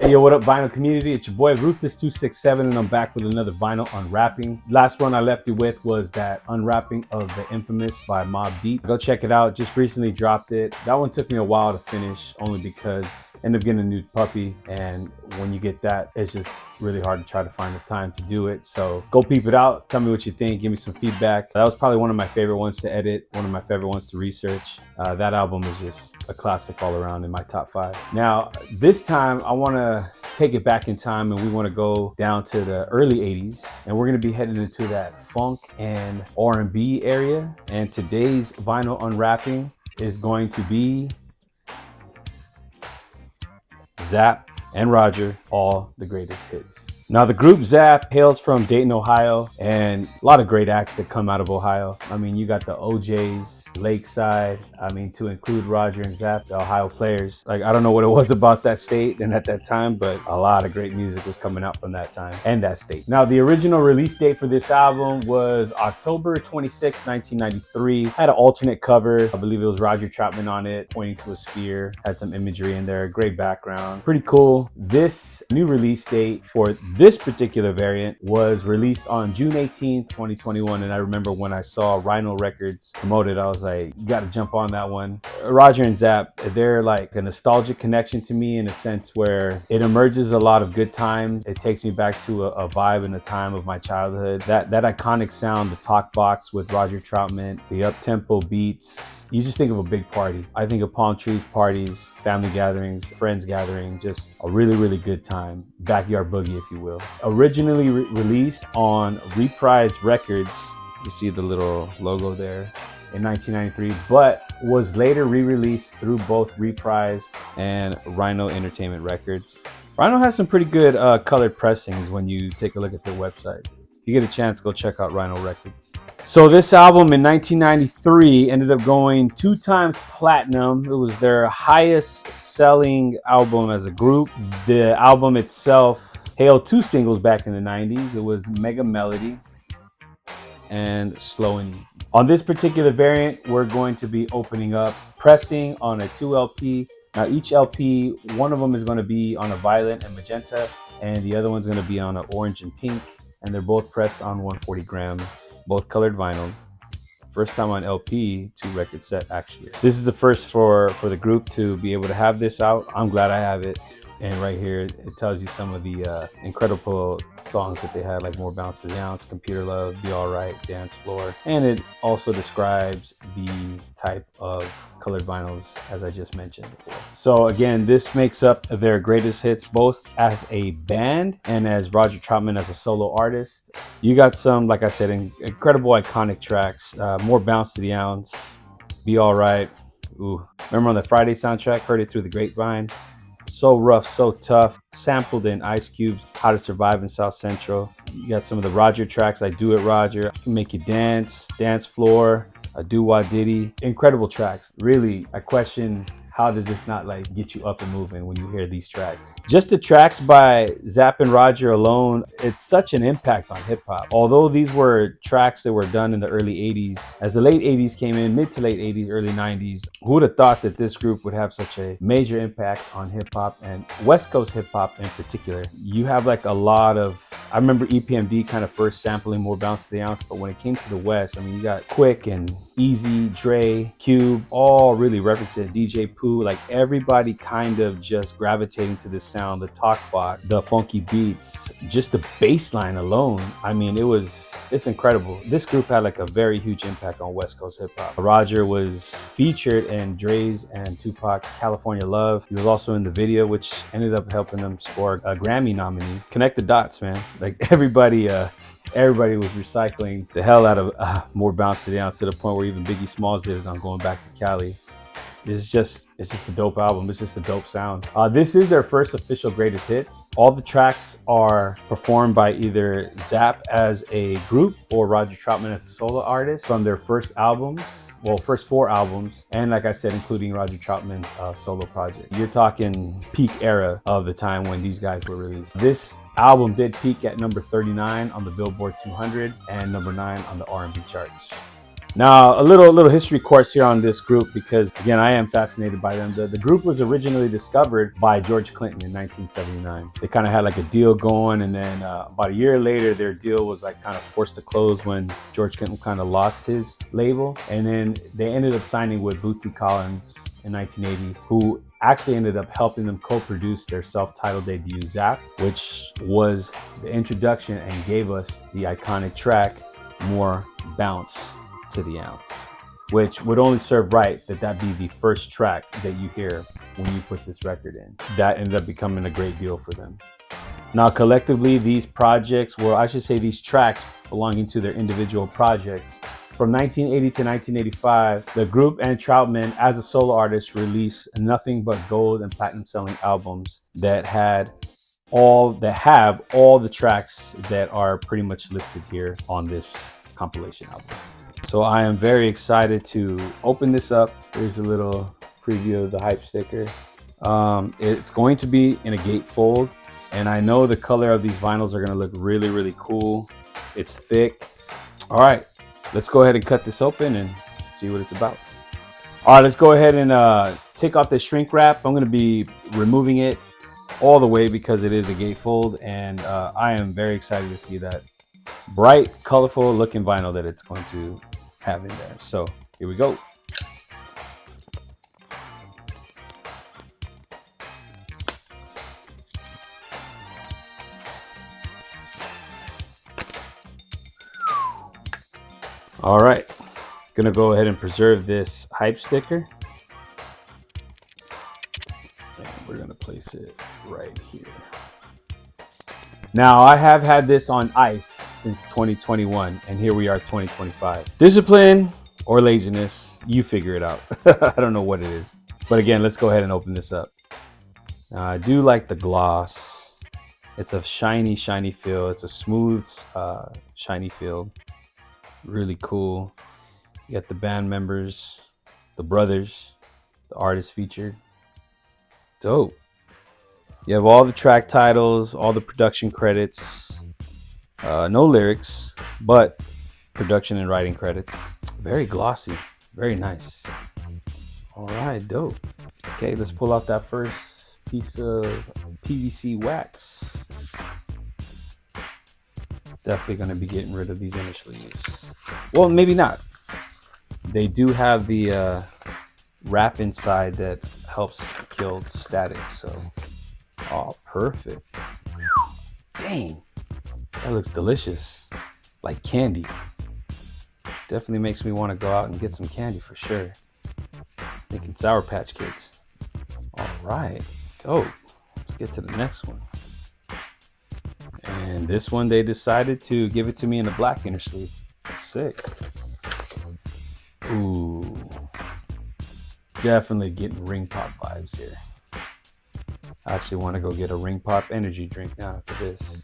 Hey, yo, what up, vinyl community? It's your boy Ruthless267, and I'm back with another vinyl unwrapping. Last one I left you with was that unwrapping of The Infamous by Mobb Deep. Go check it out. Just recently dropped it. That one took me a while to finish, only because I ended up getting a new puppy, and when you get that, it's just really hard to try to find the time to do it. So go peep it out. Tell me what you think. Give me some feedback. That was probably one of my favorite ones to edit, one of my favorite ones to research. That album is just a classic all around in my top 5. Now, this time I want to take it back in time, and we want to go down to the early 80s, and we're going to be heading into that funk and R&B area. And today's vinyl unwrapping is going to be Zapp and Roger, all the greatest hits. Now, the group Zapp hails from Dayton, Ohio, and a lot of great acts that come out of Ohio. I mean, you got the OJs, Lakeside, I mean, to include Roger and Zapp, the Ohio players. Like, I don't know what it was about that state and at that time, but a lot of great music was coming out from that time and that state. Now, the original release date for this album was October 26, 1993. Had an alternate cover. I believe it was Roger Troutman on it, pointing to a sphere. Had some imagery in there, great background. Pretty cool. This new release date for this particular variant was released on June 18th, 2021. And I remember when I saw Rhino Records promoted, I was like, you got to jump on that one. Roger and Zapp, they're like a nostalgic connection to me, in a sense where it emerges a lot of good times. It takes me back to a vibe and a time of my childhood. That iconic sound, the talk box with Roger Troutman, the up-tempo beats. You just think of a big party. I think of palm trees, parties, family gatherings, friends gathering, just a really, really good time. Backyard boogie, if you will. Originally released on Reprise Records. You see the little logo there, in 1993, but was later re-released through both Reprise and Rhino Entertainment Records. Rhino has some pretty good colored pressings when you take a look at their website. If you get a chance, go check out Rhino Records. So this album in 1993 ended up going 2 times platinum. It was their highest selling album as a group. The album itself hailed 2 singles back in the 90s. It was Mega Melody and Slow and Easy. On this particular variant, we're going to be opening up pressing on a 2 LP. Now each LP, one of them is going to be on a violet and magenta, and the other one's going to be on an orange and pink, and they're both pressed on 140 gram, both colored vinyl. First time on LP, 2 record set actually. This is the first for the group to be able to have this out. I'm glad I have it. And right here, it tells you some of the incredible songs that they had, like More Bounce to the Ounce, Computer Love, Be Alright, Dance Floor. And it also describes the type of colored vinyls, as I just mentioned before. So again, this makes up their greatest hits, both as a band and as Roger Troutman as a solo artist. You got some, like I said, incredible iconic tracks. More Bounce to the Ounce, Be Alright. Ooh, remember on the Friday soundtrack, Heard It Through the Grapevine? So Rough, So Tough, sampled in Ice Cube's How to Survive in South Central. You got some of the Roger tracks, I Do It Roger, Make You Dance, Dance Floor, I Do Wah Diddy. Incredible tracks. Really, I question, how does this not like get you up and moving when you hear these tracks? Just the tracks by Zapp and Roger alone, it's such an impact on hip hop. Although these were tracks that were done in the early 80s, as the late 80s came in, mid to late 80s, early 90s, who would have thought that this group would have such a major impact on hip hop, and West Coast hip hop in particular? You have like a lot of, I remember EPMD kind of first sampling More Bounce to the Ounce, but when it came to the West, I mean, you got Quick and Easy, Dre, Cube, all really referencing DJ Pooh. Like everybody kind of just gravitating to this sound, the talk box, the funky beats, just the bass line alone. I mean, it's incredible. This group had like a very huge impact on West Coast hip hop. Roger was featured in Dre's and Tupac's California Love. He was also in the video, which ended up helping them score a Grammy nominee. Connect the dots, man. Like everybody was recycling the hell out of More Bounce to the Ounce, to the point where even Biggie Smalls did it on Going Back to Cali. It's just a dope album. It's just a dope sound. This is their first official greatest hits. All the tracks are performed by either Zapp as a group or Roger Troutman as a solo artist from their first albums. Well, first 4 albums, and like I said, including Roger Troutman's solo project. You're talking peak era of the time when these guys were released. This album did peak at number 39 on the Billboard 200 and number 9 on the R&B charts. Now, a little history course here on this group, because again, I am fascinated by them. The group was originally discovered by George Clinton in 1979. They kind of had like a deal going, and then about a year later, their deal was like kind of forced to close when George Clinton kind of lost his label. And then they ended up signing with Bootsy Collins in 1980, who actually ended up helping them co-produce their self-titled debut, Zapp, which was the introduction and gave us the iconic track, More Bounce to the Ounce, which would only serve right that be the first track that you hear when you put this record in. That ended up becoming a great deal for them. Now, collectively, these projects, well, I should say these tracks belonging to their individual projects, from 1980 to 1985, the group and Troutman, as a solo artist, released nothing but gold and platinum selling albums that have all the tracks that are pretty much listed here on this compilation album. So I am very excited to open this up. Here's a little preview of the hype sticker. It's going to be in a gatefold, and I know the color of these vinyls are going to look really, really cool. It's thick. All right, let's go ahead and cut this open and see what it's about. All right, let's go ahead and take off the shrink wrap. I'm going to be removing it all the way because it is a gatefold, and I am very excited to see that bright, colorful looking vinyl that it's going to have in there. So here we go. All right, gonna go ahead and preserve this hype sticker, and we're gonna place it right here. Now, I have had this on ice since 2021, and here we are 2025. Discipline or laziness, you figure it out. I don't know what it is. But again, let's go ahead and open this up. Now, I do like the gloss. It's a shiny feel. It's a smooth, shiny feel. Really cool. You got the band members, the brothers, the artists featured. Dope. You have all the track titles, all the production credits, no lyrics, but production and writing credits. Very glossy, very nice. All right, dope. Okay, let's pull out that first piece of PVC wax. Definitely going to be getting rid of these inner sleeves. Well, maybe not. They do have the wrap inside that helps kill static, so. Oh, perfect. Dang, that looks delicious. Like candy. Definitely makes me want to go out and get some candy for sure. Thinking Sour Patch Kids. All right, dope. Let's get to the next one. And this one, they decided to give it to me in a black inner sleeve. Sick. Ooh. Definitely getting ring pop vibes here. I actually want to go get a ring pop energy drink now after this.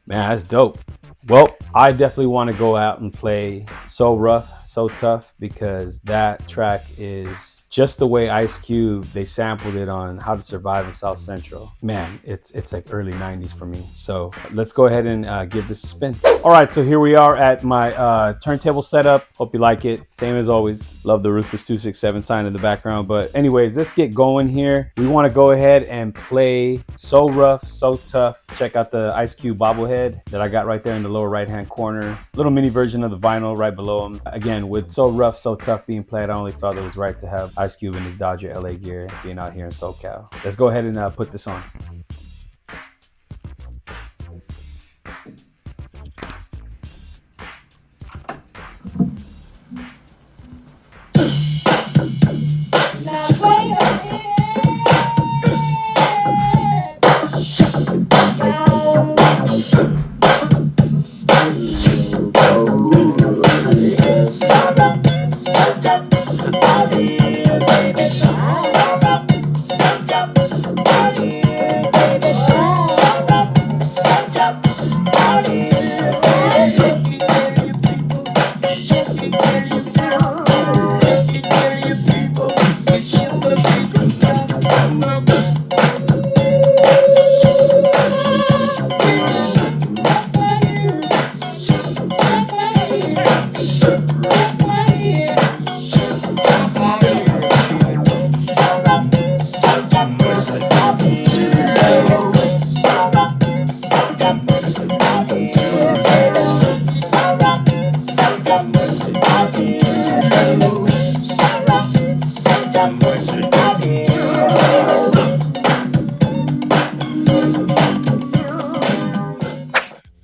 Man, that's dope. Well, I definitely want to go out and play So Rough, So Tough, because that track is just the way Ice Cube, they sampled it on How to Survive in South Central. Man, it's like early 90s for me. So let's go ahead and give this a spin. All right, so here we are at my turntable setup. Hope you like it. Same as always, love the Ruthless 267 sign in the background. But anyways, let's get going here. We want to go ahead and play So Rough, So Tough. Check out the Ice Cube bobblehead that I got right there in the lower right-hand corner. Little mini version of the vinyl right below him. Again, with So Rough, So Tough being played, I only felt it was right to have Ice Cube in his Dodger LA gear being out here in SoCal. Let's go ahead and put this on.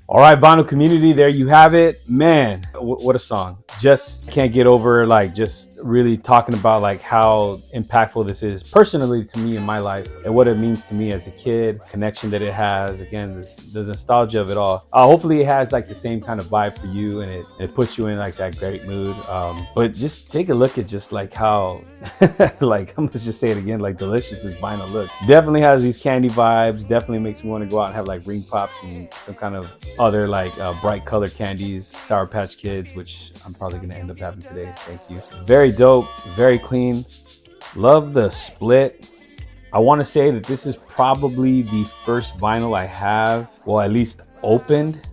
All right, vinyl community, there you have it. Man, what a song. Just can't get over like just really talking about like how impactful this is personally to me in my life and what it means to me as a kid, connection that it has, again, the nostalgia of it all. Hopefully it has like the same kind of vibe for you, and it puts you in like that great mood. But just take a look at just like how like, let's just say it again, like delicious this vinyl look. Definitely has these candy vibes, definitely makes me want to go out and have like ring pops and some kind of other like bright colored candies, Sour Patch Kids, which I'm probably gonna end up having today. Thank you. Very dope, very clean. Love the split. I want to say that this is probably the first vinyl I have, well, at least opened,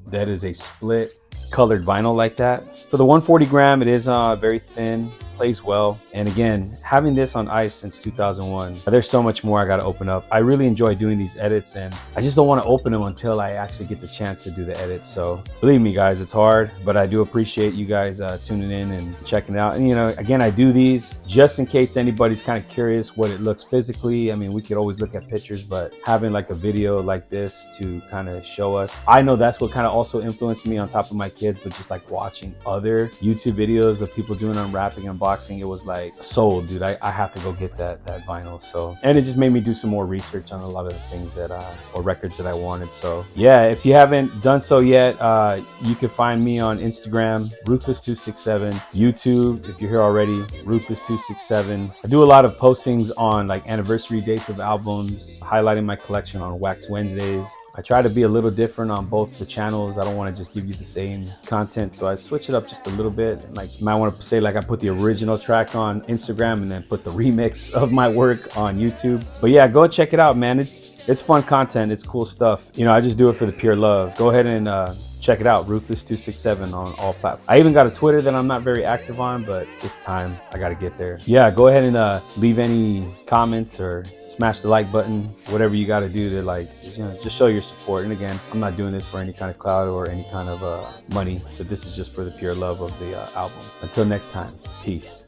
that is a split colored vinyl like that. For the 140 gram, it is very thin, plays well. And again, having this on ice since 2001, there's so much more I got to open up. I really enjoy doing these edits, and I just don't want to open them until I actually get the chance to do the edits. So believe me guys, it's hard, but I do appreciate you guys tuning in and checking it out. And you know, again, I do these just in case anybody's kind of curious what it looks physically. I mean, we could always look at pictures, but having like a video like this to kind of show us, I know that's what kind of also influenced me on top of my kids, but just like watching other YouTube videos of people doing unwrapping and unboxing, it was like sold, dude. I have to go get that vinyl. So, and it just made me do some more research on a lot of the things that or records that I wanted. So yeah, if you haven't done so yet, you can find me on Instagram, Ruthless267, YouTube, if you're here already, Ruthless267. I do a lot of postings on like anniversary dates of albums, highlighting my collection on Wax Wednesdays. I try to be a little different on both the channels. I don't want to just give you the same content, so I switch it up just a little bit. Like, you might want to say like I put the original track on Instagram and then put the remix of my work on YouTube. But yeah, go check it out, man. It's fun content. It's cool stuff. You know, I just do it for the pure love. Go ahead and check it out, Ruthless267 on all platforms. I even got a Twitter that I'm not very active on, but this time I got to get there. Yeah, go ahead and leave any comments or smash the like button, whatever you got to do to like, you know, just show your support. And again, I'm not doing this for any kind of clout or any kind of money, but this is just for the pure love of the album. Until next time, peace.